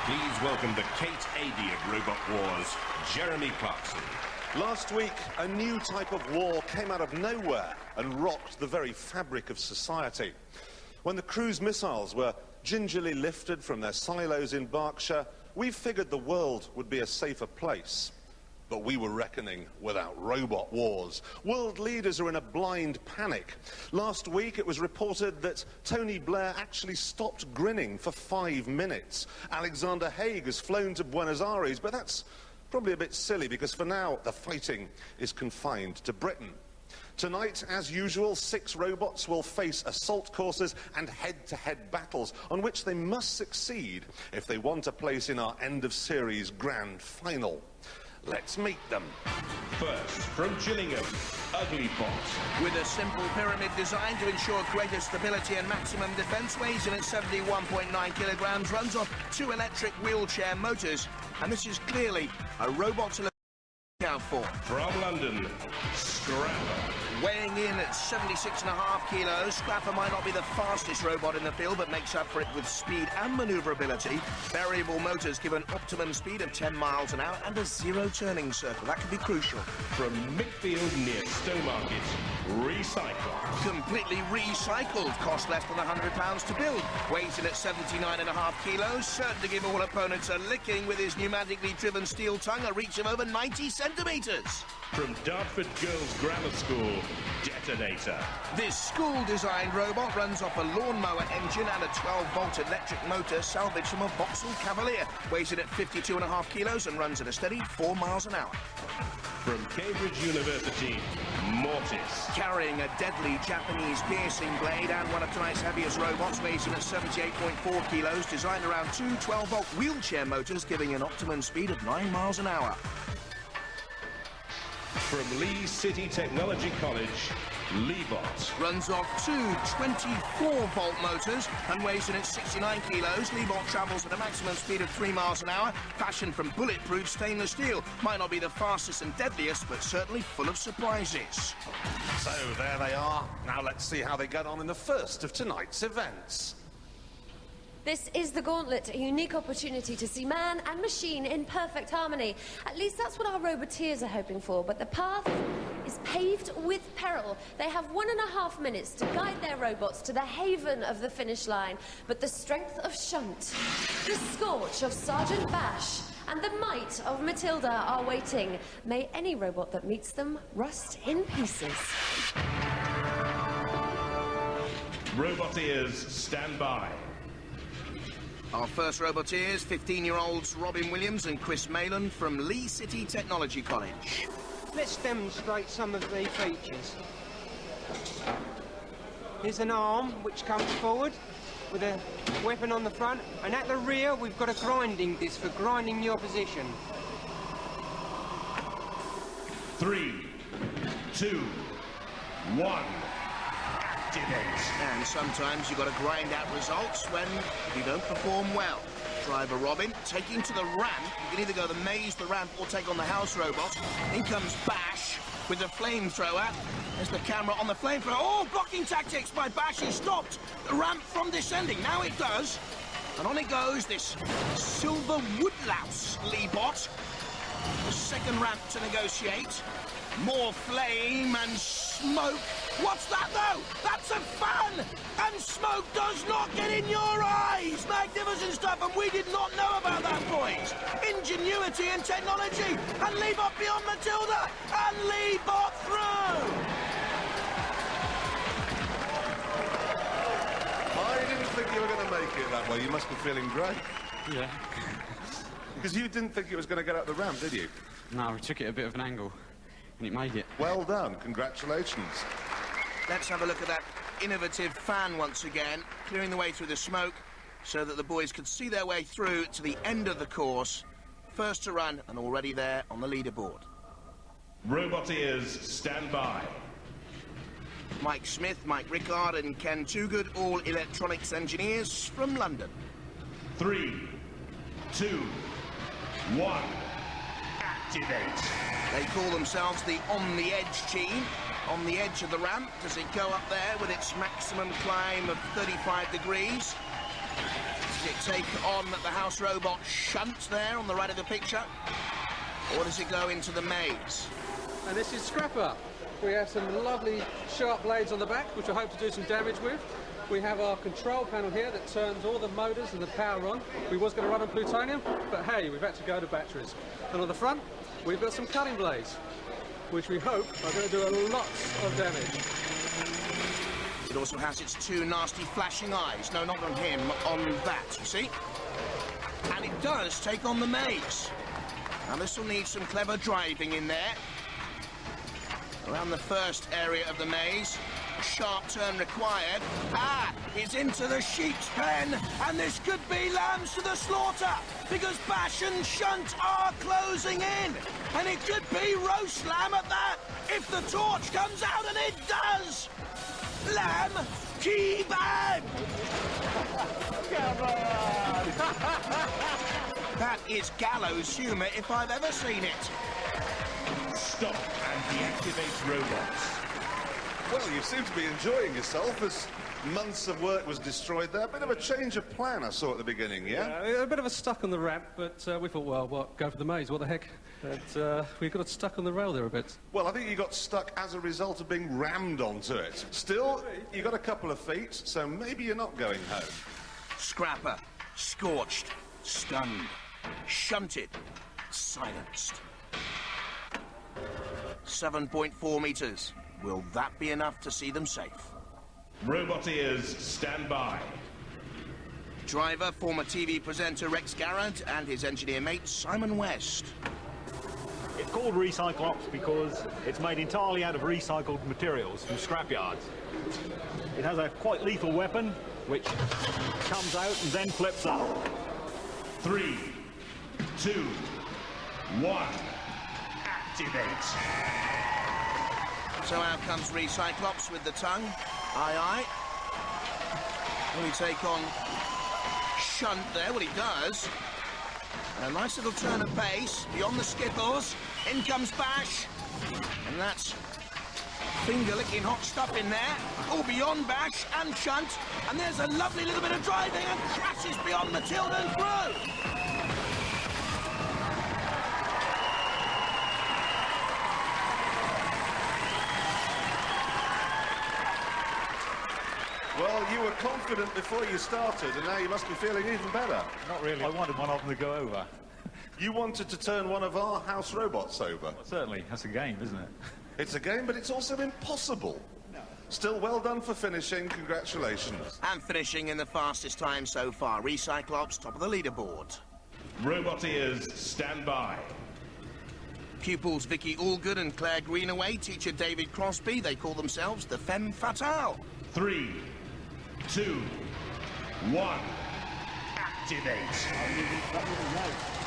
Please welcome the Kate Adie of Robot Wars, Jeremy Clarkson. Last week, a new type of war came out of nowhere and rocked the very fabric of society. When the cruise missiles were gingerly lifted from their silos in Berkshire, we figured the world would be a safer place. But we were reckoning without robot wars. World leaders are in a blind panic. Last week, it was reported that Tony Blair actually stopped grinning for 5 minutes. Alexander Haig has flown to Buenos Aires, but that's probably a bit silly because for now, the fighting is confined to Britain. Tonight, as usual, 6 robots will face assault courses and head-to-head battles on which they must succeed if they want a place in our end-of-series grand final. Let's meet them. First, from Gillingham, Ugly Bot. With a simple pyramid design to ensure greater stability and maximum defence, weighs in at 71.9 kilograms, runs off 2 electric wheelchair motors, and this is clearly a robot to look out for. From London, Scrapper. Weighing in at 76.5 kilos, Scrapper might not be the fastest robot in the field, but makes up for it with speed and manoeuvrability. Variable motors give an optimum speed of 10 miles an hour and a 0 turning circle. That could be crucial. From Mickfield near Stowmarket, Recycle. Completely recycled, cost less than £100 to build. Weighs in at 79.5 kilos, certain to give all opponents a licking with his pneumatically driven steel tongue, a reach of over 90 centimetres. From Dartford Girls Grammar School, Detonator. This school-designed robot runs off a lawnmower engine and a 12-volt electric motor salvaged from a Vauxhall Cavalier. Weighs in at 52.5 kilos and runs at a steady 4 miles an hour. From Cambridge University, Mortis. Carrying a deadly Japanese piercing blade and one of tonight's heaviest robots, weighs in at 78.4 kilos, designed around 2 12-volt wheelchair motors, giving an optimum speed of 9 miles an hour. From Lee City Technology College, Leebot. Runs off 2 24-volt motors and weighs in at 69 kilos. Leebot travels at a maximum speed of 3 miles an hour, fashioned from bulletproof stainless steel. Might not be the fastest and deadliest, but certainly full of surprises. So there they are. Now let's see how they get on in the first of tonight's events. This is the Gauntlet, a unique opportunity to see man and machine in perfect harmony. At least that's what our roboteers are hoping for, but the path is paved with peril. They have 1.5 minutes to guide their robots to the haven of the finish line, but the strength of Shunt, the scorch of Sergeant Bash, and the might of Matilda are waiting. May any robot that meets them rust in pieces. Roboteers, stand by. Our first roboteers, 15-year-olds Robin Williams and Chris Malan from Lee City Technology College. Let's demonstrate some of the features. Here's an arm which comes forward with a weapon on the front, and at the rear we've got a grinding disc for grinding the opposition. 3, 2, 1. Activate. And sometimes you've got to grind out results when you don't perform well. Driver Robin taking to the ramp. You can either go the maze, the ramp, or take on the house robot. In comes Bash with the flamethrower. There's the camera on the flamethrower. Oh, blocking tactics by Bash. He stopped the ramp from descending. Now it does. And on it goes, this silver woodlouse Leebot. The second ramp to negotiate. More flame and smoke. What's that, though? That's a fan! And smoke does not get in your eyes! Magnificent stuff, and we did not know about that, boys. Ingenuity and technology. And Leebot beyond Matilda. And Leebot through. I didn't think you were going to make it that way. You must be feeling great. Yeah. Because you didn't think it was going to get up the ramp, did you? No, we took it a bit of an angle, and it made it. Well done. Congratulations. Let's have a look at that innovative fan once again, clearing the way through the smoke so that the boys could see their way through to the end of the course. First to run and already there on the leaderboard. Roboteers, stand by. Mike Smith, Mike Rickard and Ken Toogood, all electronics engineers from London. 3, 2, 1. Activate. They call themselves the On the Edge team. On the edge of the ramp, does it go up there with its maximum climb of 35 degrees? it take on the house robot Shunt there on the right of the picture? Or does it go into the maze? And this is Scrapper. We have some lovely sharp blades on the back, which I hope to do some damage with. We have our control panel here that turns all the motors and the power on. We was going to run on plutonium, but hey, we've had to go to batteries. And on the front, we've got some cutting blades, which we hope are going to do a lot of damage. It also has its two nasty flashing eyes. No, not on him, on that, you see? And it does take on the maze. Now, this will need some clever driving in there. Around the first area of the maze. A sharp turn required. Ah, it's into the sheep's pen, and this could be lambs to the slaughter, because Bash and Shunt are closing in, and it could be roast lamb at that, if the torch comes out, and it does! Lamb kebab! Come on! That is gallows humour if I've ever seen it. Stop and deactivate robots. Well, you seem to be enjoying yourself as months of work was destroyed there. A bit of a change of plan I saw at the beginning, yeah? Yeah, a bit of a stuck on the ramp, but we thought, well, what, go for the maze, what the heck? But we got stuck on the rail there a bit. Well, I think you got stuck as a result of being rammed onto it. Still, you got a couple of feet, so maybe you're not going home. Scrapper, scorched, stunned, shunted, silenced. 7.4 metres. Will that be enough to see them safe? Robot ears, stand by. Driver, former TV presenter Rex Garrett, and his engineer mate Simon West. It's called Recyclops because it's made entirely out of recycled materials from scrapyards. It has a quite lethal weapon, which comes out and then flips up. 3, 2, 1. Activate. So out comes Recyclops with the tongue. Aye, aye. Will he take on Shunt there? Well, he does. And a nice little turn of pace beyond the skittles. In comes Bash. And that's finger-licking hot stuff in there. All beyond Bash and Shunt. And there's a lovely little bit of driving and crashes beyond Matilda and through. Well, you were confident before you started, and now you must be feeling even better. Not really. I wanted one of them to go over. You wanted to turn one of our house robots over. Well, certainly. That's a game, isn't it? It's a game, but it's also impossible. No. Still, well done for finishing. Congratulations. And finishing in the fastest time so far. Recyclops, top of the leaderboard. Robot ears, stand by. Pupils Vicky Allgood and Claire Greenaway, teacher David Crosby. They call themselves the Femme Fatale. 3, 2, 1. Activate.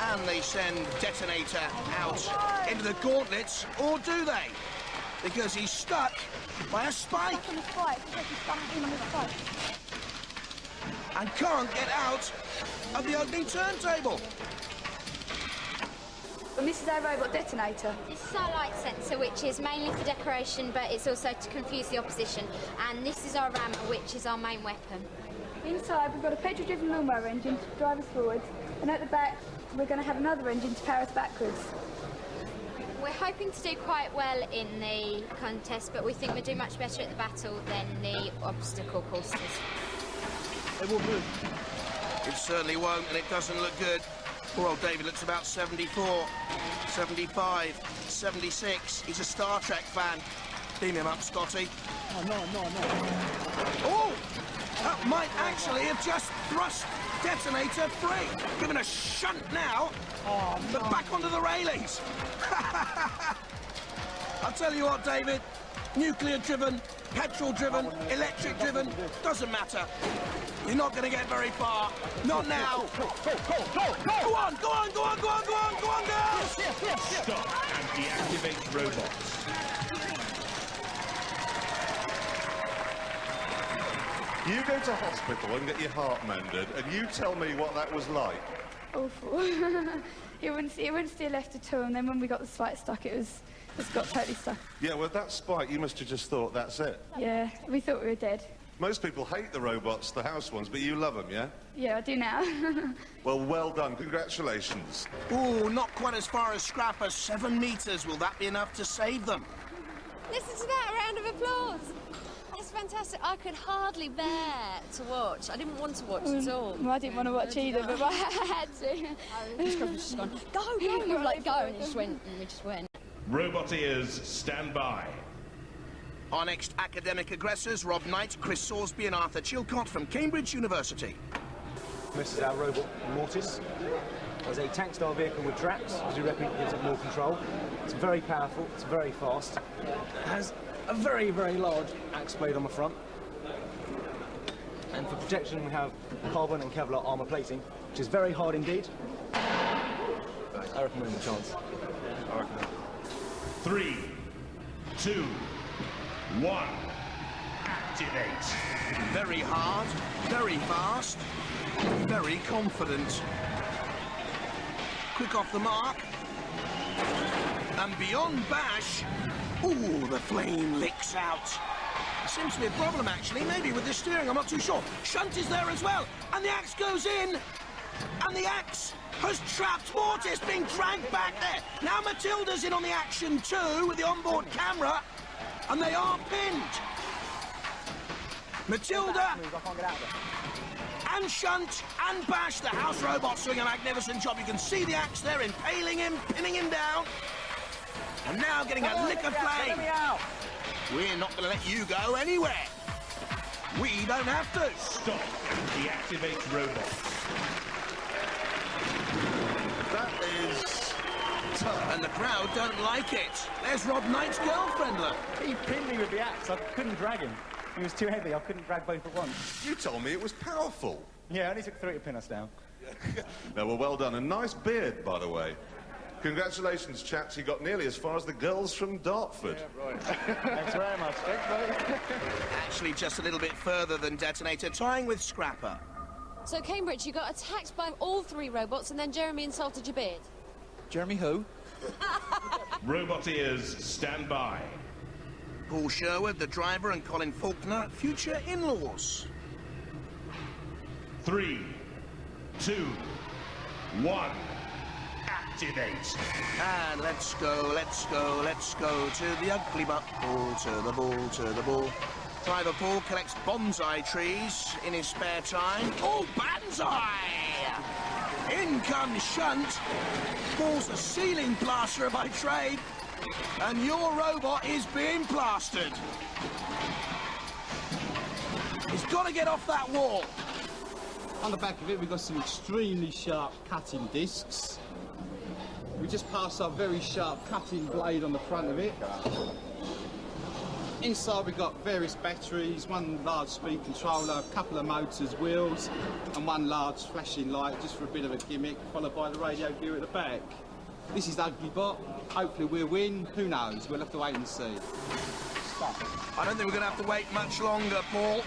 And they send Detonator out into the gauntlets, or do they? Because he's stuck by a spike. And can't get out of the ugly turntable. And this is our robot detonator. This is our light sensor, which is mainly for decoration, but it's also to confuse the opposition. And this is our rammer, which is our main weapon. Inside, we've got a petrol-driven lawnmower engine to drive us forward, and at the back, we're going to have another engine to power us backwards. We're hoping to do quite well in the contest, but we think we'll do much better at the battle than the obstacle courses. It will move. It certainly won't, and it doesn't look good. Poor old David looks about 74, 75, 76. He's a Star Trek fan. Beam him up, Scotty. Oh, no. Oh! That might actually have just thrust Detonator free. Given a shunt now, but back onto the railings. I'll tell you what, David. Nuclear-driven, petrol-driven, electric-driven, doesn't matter. You're not going to get very far. Not now. Go on, girls! Stop and deactivate robots. You go to hospital and get your heart mended, and you tell me what that was like. Awful. it wouldn't stay left at all, and then when we got the spike stuck, it got totally stuck. Yeah, with that spike, you must have just thought, that's it. Yeah, we thought we were dead. Most people hate the robots, the house ones, but you love them, yeah? Yeah, I do now. Well done. Congratulations. Ooh, not quite as far as Scrapper. 7 metres. Will that be enough to save them? Listen to that, a round of applause. That's fantastic. I could hardly bear to watch. I didn't want to watch at all. Well, I didn't want to watch either, but I had to. Scrapper's just gone, go, we were like, go, and he just went, and we just went. Roboteers, stand by. Our next academic aggressors, Rob Knight, Chris Salisbury and Arthur Chilcott from Cambridge University. This is our robot Mortis. It's a tank-style vehicle with traps, because we reckon it gives it more control. It's very powerful, it's very fast. It has a very, very large axe blade on the front. And for protection, we have carbon and Kevlar armour plating, which is very hard indeed. I reckon we're in the chance. I reckon. 3, 2, 1. Activate. Very hard, very fast, very confident. Quick off the mark. And beyond bash. Ooh, the flame licks out. Seems to be a problem, actually. Maybe with the steering, I'm not too sure. Shunt is there as well. And the axe goes in. And the axe has trapped Mortis, being dragged back there. Now Matilda's in on the action too, with the onboard camera. And they are pinned. Matilda and Shunt and Bash, the house robots doing a magnificent job. You can see the axe there, impaling him, pinning him down. And now getting a lick of flame. We're not going to let you go anywhere. We don't have to. Stop. Deactivate robots. That is tough. And the crowd don't like it. There's Rob Knight's girlfriend, look. He pinned me with the axe. I couldn't drag him. He was too heavy. I couldn't drag both at once. You told me it was powerful. Yeah, it only took 3 to pin us down. No, well done. A nice beard, by the way. Congratulations, chaps. You got nearly as far as the girls from Dartford. Yeah, right. Thanks very much. Thanks, mate. Actually, just a little bit further than Detonator, tying with Scrapper. So, Cambridge, you got attacked by all 3 robots, and then Jeremy insulted your beard. Jeremy who? Roboteers, stand by. Paul Sherwood, the driver, and Colin Faulkner, future in-laws. 3, 2, 1. Activate. And let's go, let's go, let's go to the ugly butt. Ball to the ball, to the ball. Driver Paul collects bonsai trees in his spare time. Oh, banzai! In comes Shunt. Paul's a ceiling plasterer by trade. And your robot is being plastered. He's got to get off that wall. On the back of it, we've got some extremely sharp cutting discs. We just passed our very sharp cutting blade on the front of it. Inside we've got various batteries, 1 large speed controller, a couple of motors, wheels, and 1 large flashing light, just for a bit of a gimmick, followed by the radio gear at the back. This is Uglybot. Hopefully we'll win. Who knows? We'll have to wait and see. I don't think we're going to have to wait much longer, Paul,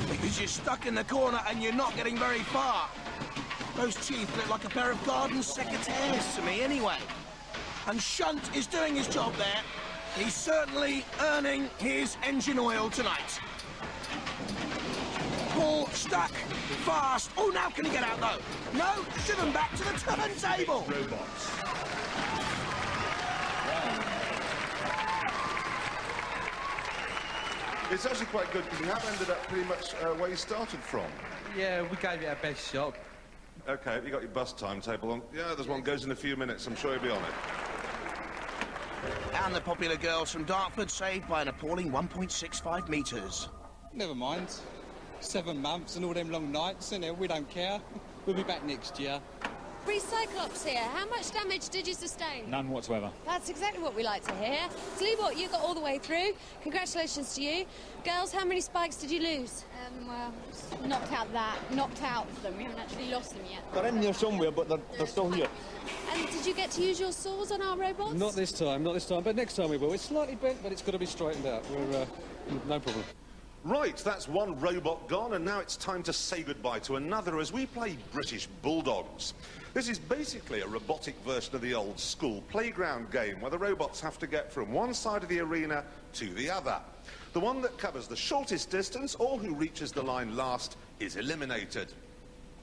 because you're stuck in the corner and you're not getting very far. Those teeth look like a pair of garden secretaires to me, anyway. And Shunt is doing his job there. He's certainly earning his engine oil tonight. Paul stuck fast. Oh, now can he get out, though? No, driven back to the turntable. Robots. It's actually quite good because you have ended up pretty much where you started from. Yeah, we gave it our best shot. OK, have you got your bus timetable on? Yeah, there's one goes in a few minutes. I'm sure you'll be on it. And the popular girls from Dartford saved by an appalling 1.65 metres. Never mind. 7 months and all them long nights, and we don't care. We'll be back next year. Recyclops here. How much damage did you sustain? None whatsoever. That's exactly what we like to hear. Sleebot, you got all the way through. Congratulations to you. Girls, how many spikes did you lose? Well, knocked out them. We haven't actually lost them yet. They're in there somewhere, but they're still here. And did you get to use your saws on our robots? Not this time, but next time we will. It's slightly bent, but it's got to be straightened out. We're no problem. Right, that's 1 robot gone, and now it's time to say goodbye to another as we play British Bulldogs. This is basically a robotic version of the old school playground game where the robots have to get from one side of the arena to the other. The one that covers the shortest distance, or who reaches the line last, is eliminated.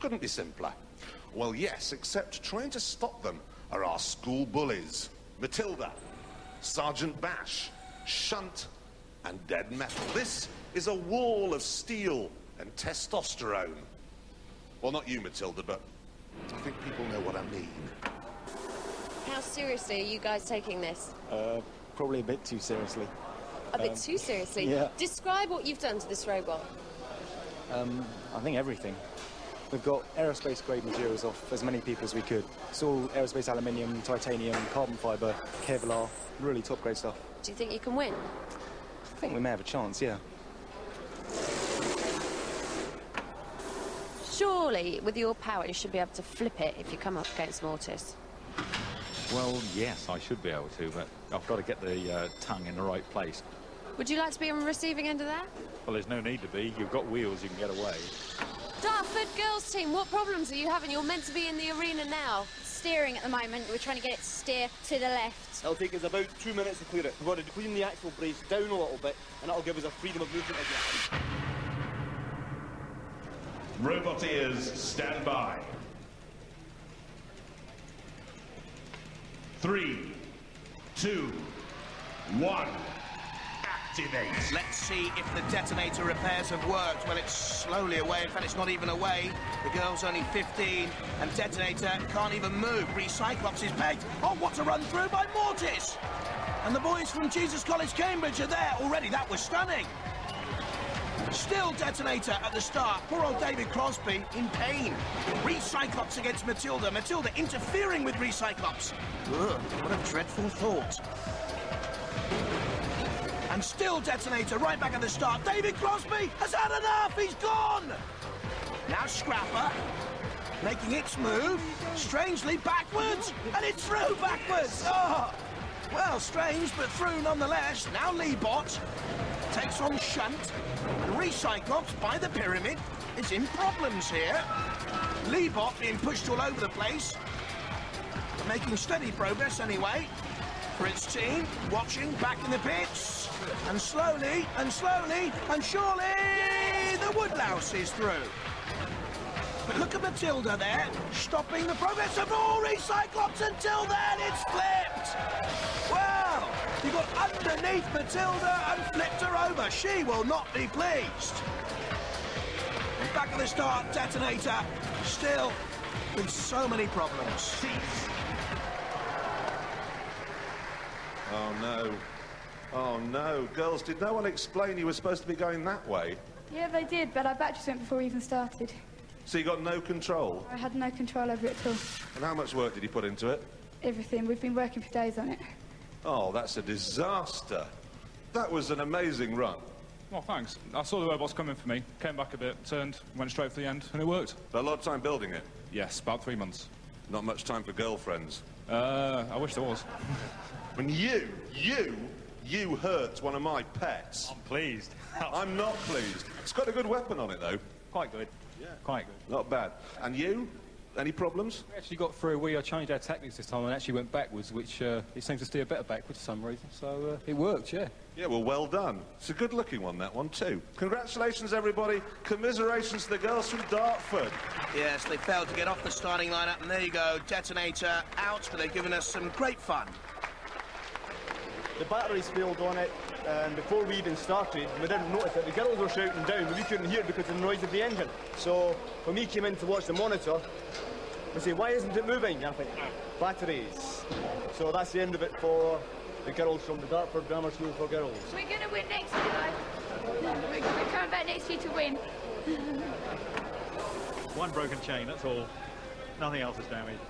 Couldn't be simpler. Well, yes, except trying to stop them are our school bullies. Matilda, Sergeant Bash, Shunt, and Dead Metal. This is a wall of steel and testosterone. Well, not you, Matilda, but I think people know what I mean. How seriously are you guys taking this? Probably a bit too seriously. A bit too seriously? Yeah. Describe what you've done to this robot. I think everything. We've got aerospace-grade materials off as many people as we could. It's all aerospace aluminium, titanium, carbon fibre, Kevlar, really top-grade stuff. Do you think you can win? I think we may have a chance, yeah. Surely, with your power, you should be able to flip it if you come up against Mortis. Well, yes, I should be able to, but I've got to get the tongue in the right place. Would you like to be on the receiving end of that? Well, there's no need to be. You've got wheels, you can get away. Dartford girls team, what problems are you having? You're meant to be in the arena now. Steering at the moment, we're trying to get it to steer to the left. It'll take us about 2 minutes to clear it. We've got to clean the axle brace down a little bit, and that'll give us a freedom of movement again. Roboteers, stand by. 3, 2, 1. Activate. Let's see if the detonator repairs have worked. Well, it's slowly away. In fact, it's not even away. The girl's only 15, and detonator can't even move. Recyclops is pegged. Oh, what a run through by Mortis! And the boys from Jesus College, Cambridge are there already. That was stunning. Still detonator at the start. Poor old David Crosby in pain. Recyclops against Matilda. Matilda interfering with Recyclops. Ugh, what a dreadful thought. And still detonator right back at the start. David Crosby has had enough. He's gone. Now Scrapper making its move. Strangely backwards. And it's through backwards. Oh, well, strange, but through nonetheless. Now Leebot takes on Shunt. And Recyclops by the pyramid is in problems here. Leebot being pushed all over the place. But making steady progress anyway. For its team, watching back in the pits. And slowly, and slowly, and surely, the Woodlouse is through. But look at Matilda there, stopping the progress of all Recyclops. Until then, it's flipped. Well, you got underneath Matilda and flipped her over. She will not be pleased. And back at the start, detonator, still with so many problems. Oh, no. Oh, no. Girls, did no one explain you were supposed to be going that way? Yeah, they did, but our batteries went before we even started. So you got no control? I had no control over it at all. And how much work did you put into it? Everything. We've been working for days on it. Oh, that's a disaster. That was an amazing run. Well, thanks. I saw the robots coming for me, came back a bit, turned, went straight for the end, and it worked. A lot of time building it? Yes, about 3 months. Not much time for girlfriends? I wish there was. And you hurt one of my pets. I'm pleased. I'm not pleased. It's got a good weapon on it, though. Quite good. Yeah. Quite good. Not bad. And you? Any problems? We actually got through. We changed our tactics this time and actually went backwards, which it seems to steer better backwards for some reason. So it worked, yeah. Yeah, well, well done. It's a good-looking one, that one, too. Congratulations, everybody. Commiserations to the girls from Dartford. Yes, they failed to get off the starting lineup, and there you go. Detonator out, but they've given us some great fun. The batteries failed on it, and before we even started, we didn't notice it. The girls were shouting down, but we couldn't hear it because of the noise of the engine. So when we came in to watch the monitor, we say, why isn't it moving? And I think, batteries. So that's the end of it for the girls from the Dartford Grammar School for Girls. We're going to win next year, though. We're coming back next year to win. One broken chain, that's all. Nothing else is damaged.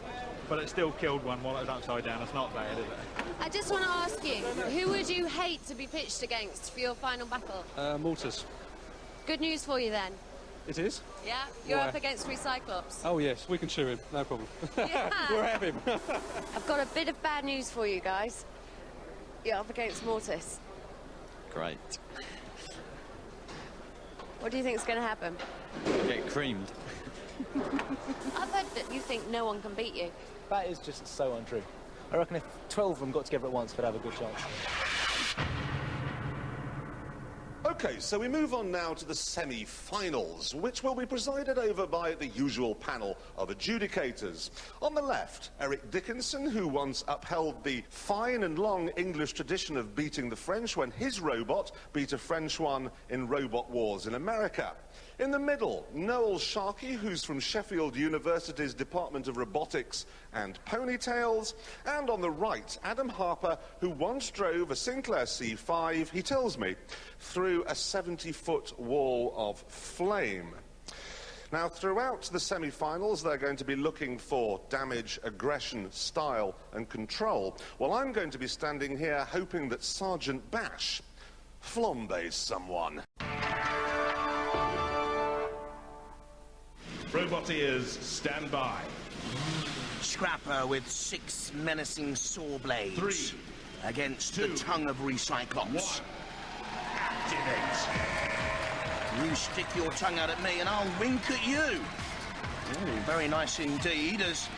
But it still killed one while it was upside down. It's not bad, is it? I just want to ask you, who would you hate to be pitched against for your final battle? Mortis. Good news for you, then. It is? Yeah? You're Why? up against Recyclops. Oh, yes, we can chew him, no problem. Yeah. We'll have him. I've got a bit of bad news for you guys. You're up against Mortis. Great. What do you think's going to happen? Get creamed. I've heard that you think no one can beat you. That is just so untrue. I reckon if 12 of them got together at once, we'd have a good chance. OK, so we move on now to the semi-finals, which will be presided over by the usual panel of adjudicators. On the left, Eric Dickinson, who once upheld the fine and long English tradition of beating the French when his robot beat a French one in Robot Wars in America. In the middle, Noel Sharkey, who's from Sheffield University's Department of Robotics and Ponytails. And on the right, Adam Harper, who once drove a Sinclair C5, he tells me, through a 70-foot wall of flame. Now, throughout the semi-finals, they're going to be looking for damage, aggression, style and control. Well, I'm going to be standing here hoping that Sergeant Bash flambés someone. Roboteers, stand by. Scrapper with 6 menacing saw blades. 3 against 2 the tongue of Recyclops. 1. Activate. You stick your tongue out at me and I'll wink at you. Ooh, very nice indeed as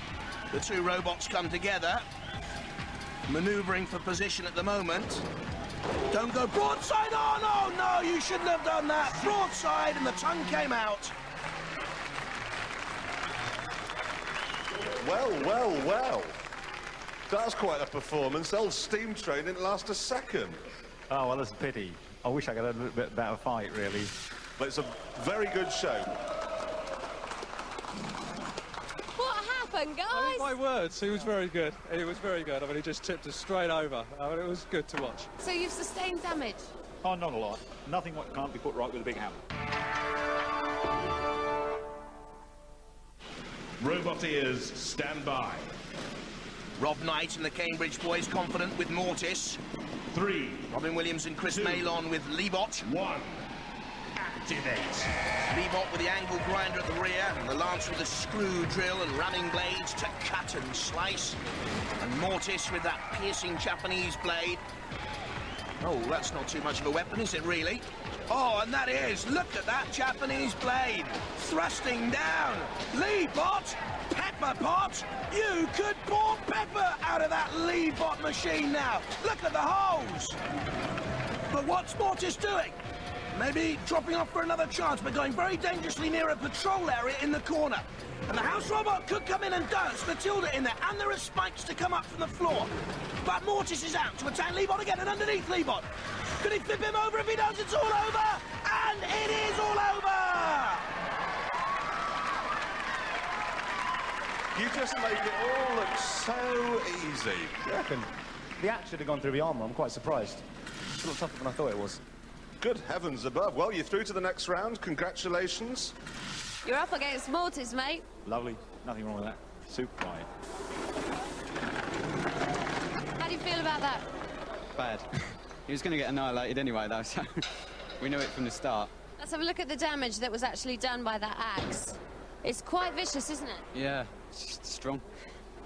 the two robots come together. Manoeuvring for position at the moment. Don't go broadside. Oh, no, you shouldn't have done that. Broadside, and the tongue came out. Well, well, well. That's quite a performance. Old steam train didn't last a second. Oh, well, that's a pity. I wish I could have a little bit better fight, really. But it's a very good show. What happened, guys? Oh, my words, he was very good. He was very good. I mean, he just tipped us straight over. I mean, it was good to watch. So you've sustained damage? Oh, not a lot. Nothing what can't be put right with a big hammer. Roboteers, stand by. Rob Knight and the Cambridge boys confident with Mortis. 3 Robin Williams and Chris 2 Malon with Leebot. 1. Activate. Leebot with the angle grinder at the rear, and the Lance with the screw drill and ramming blades to cut and slice. And Mortis with that piercing Japanese blade. Oh, that's not too much of a weapon, is it really? Oh, and that is, look at that Japanese blade, thrusting down. Leebot, Pepper Pot, you could pour pepper out of that Leebot machine now. Look at the holes. But what's Mortis doing? Maybe dropping off for another chance, but going very dangerously near a patrol area in the corner. And the house robot could come in and dance Matilda in there, and there are spikes to come up from the floor. But Mortis is out to attack Leebot again, and underneath Leebot. Could he flip him over? If he does, it's all over! And it is all over! You just make it all look so easy. I reckon the axe should have gone through the armour. I'm quite surprised. It's a lot tougher than I thought it was. Good heavens above. Well, you're through to the next round. Congratulations. You're up against Mortis, mate. Lovely. Nothing wrong with that. Super fine. How do you feel about that? Bad. He was going to get annihilated anyway, though, so we knew it from the start. Let's have a look at the damage that was actually done by that axe. It's quite vicious, isn't it? Yeah, it's just strong.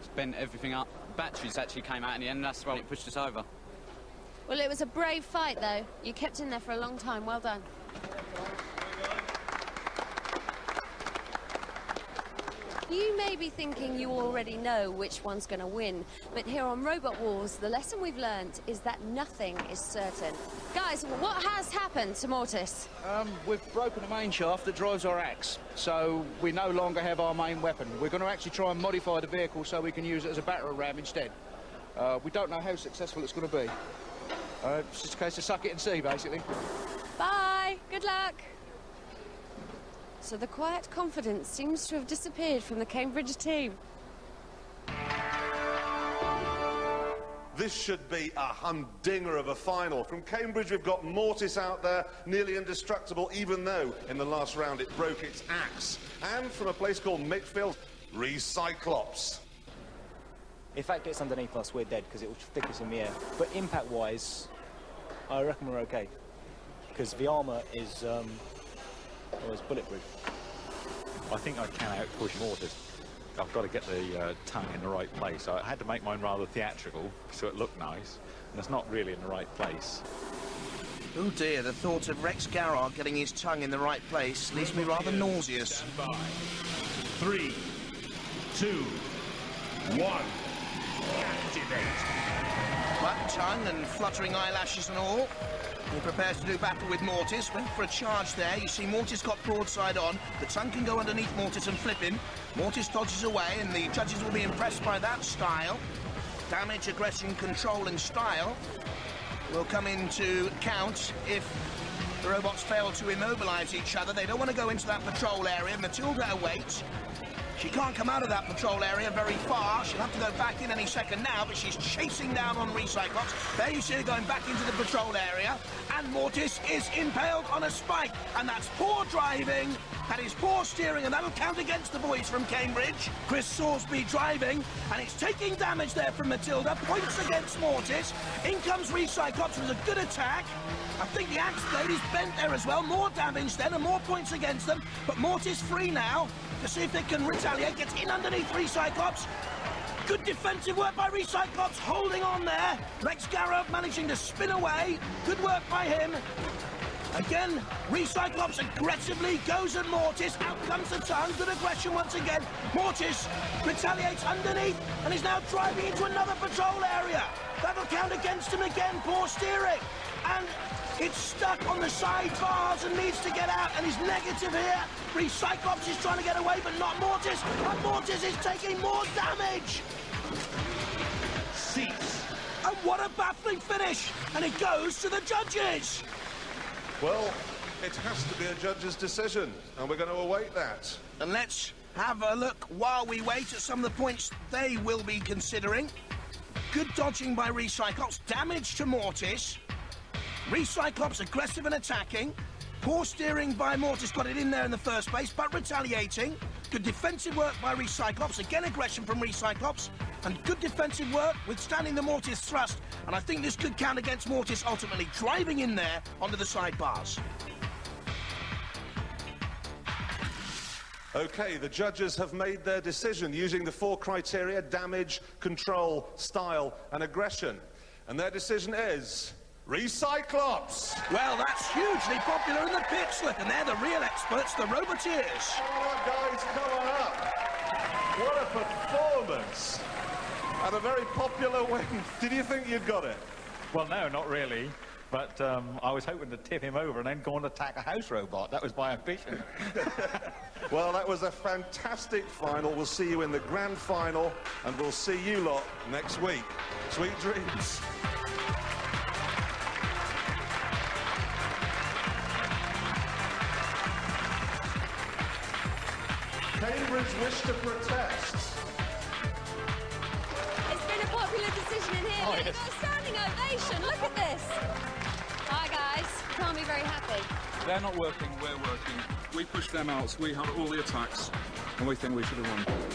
It's bent everything up. Batteries actually came out in the end, and that's why it pushed us over. Well, it was a brave fight, though. You kept in there for a long time. Well done. You may be thinking you already know which one's going to win, but here on Robot Wars, the lesson we've learned is that nothing is certain. Guys, what has happened to Mortis? We've broken the main shaft that drives our axe, so we no longer have our main weapon. We're going to actually try and modify the vehicle so we can use it as a battering ram instead. We don't know how successful it's going to be. It's just a case of suck it and see, basically. Bye. Good luck. So the quiet confidence seems to have disappeared from the Cambridge team. This should be a humdinger of a final. From Cambridge, we've got Mortis out there, nearly indestructible, even though in the last round it broke its axe. And from a place called Midfield, Recyclops. If that gets underneath us, we're dead, because it will stick us in the air. But impact-wise, I reckon we're okay. Because the armour is bulletproof. I think I can out-push Mortis. I've got to get the tongue in the right place. I had to make mine rather theatrical, so it looked nice, and it's not really in the right place. Oh dear, the thought of Rex Garrard getting his tongue in the right place leaves me rather nauseous. 3, 2, 1. Activate. But tongue and fluttering eyelashes and all, he prepares to do battle with Mortis. Went for a charge there. You see Mortis got broadside on. The tongue can go underneath Mortis and flip him. Mortis dodges away, and the judges will be impressed by that style. Damage, aggression, control, and style will come into count if the robots fail to immobilise each other. They don't want to go into that patrol area. Matilda awaits. She can't come out of that patrol area very far. She'll have to go back in any second now, but she's chasing down on Recyclops. There you see her going back into the patrol area, and Mortis is impaled on a spike. And that's poor driving, that is poor steering, and that'll count against the boys from Cambridge. Chris Sorsby driving, and it's taking damage there from Matilda. Points against Mortis. In comes Recyclops with a good attack. I think the axe blade is bent there as well. More damage then, and more points against them. But Mortis free now to see if they can retaliate. Gets in underneath Recyclops. Good defensive work by Recyclops, holding on there. Rex Garrow managing to spin away. Good work by him. Again, Recyclops aggressively goes at Mortis. Out comes the tongue. Good aggression once again. Mortis retaliates underneath and is now driving into another patrol area. That'll count against him again. Poor steering. And it's stuck on the side bars and needs to get out, and he's negative here. Recyclops is trying to get away, but not Mortis. And Mortis is taking more damage. Cease. And what a baffling finish. And it goes to the judges. Well, it has to be a judge's decision, and we're going to await that. And let's have a look while we wait at some of the points they will be considering. Good dodging by Recyclops, damage to Mortis. Recyclops aggressive and attacking. Poor steering by Mortis, got it in there in the first place, but retaliating. Good defensive work by Recyclops, again aggression from Recyclops. And good defensive work, withstanding the Mortis thrust. And I think this could count against Mortis ultimately driving in there onto the sidebars. OK, the judges have made their decision using the 4 criteria: damage, control, style and aggression. And their decision is Recyclops! Well, that's hugely popular in the pits, look, and they're the real experts, the Roboteers. Come on, guys, come on up. What a performance. And a very popular win. Did you think you'd got it? Well, no, not really. But I was hoping to tip him over and then go and attack a house robot. That was my ambition. Well, that was a fantastic final. We'll see you in the grand final, and we'll see you lot next week. Sweet dreams. Cambridge wish to protest. It's been a popular decision in here. Oh, We've yes. got a standing ovation. Look at this. Hi, guys. Can't be very happy. They're not working, we're working. We pushed them out, so we had all the attacks, and we think we should have won.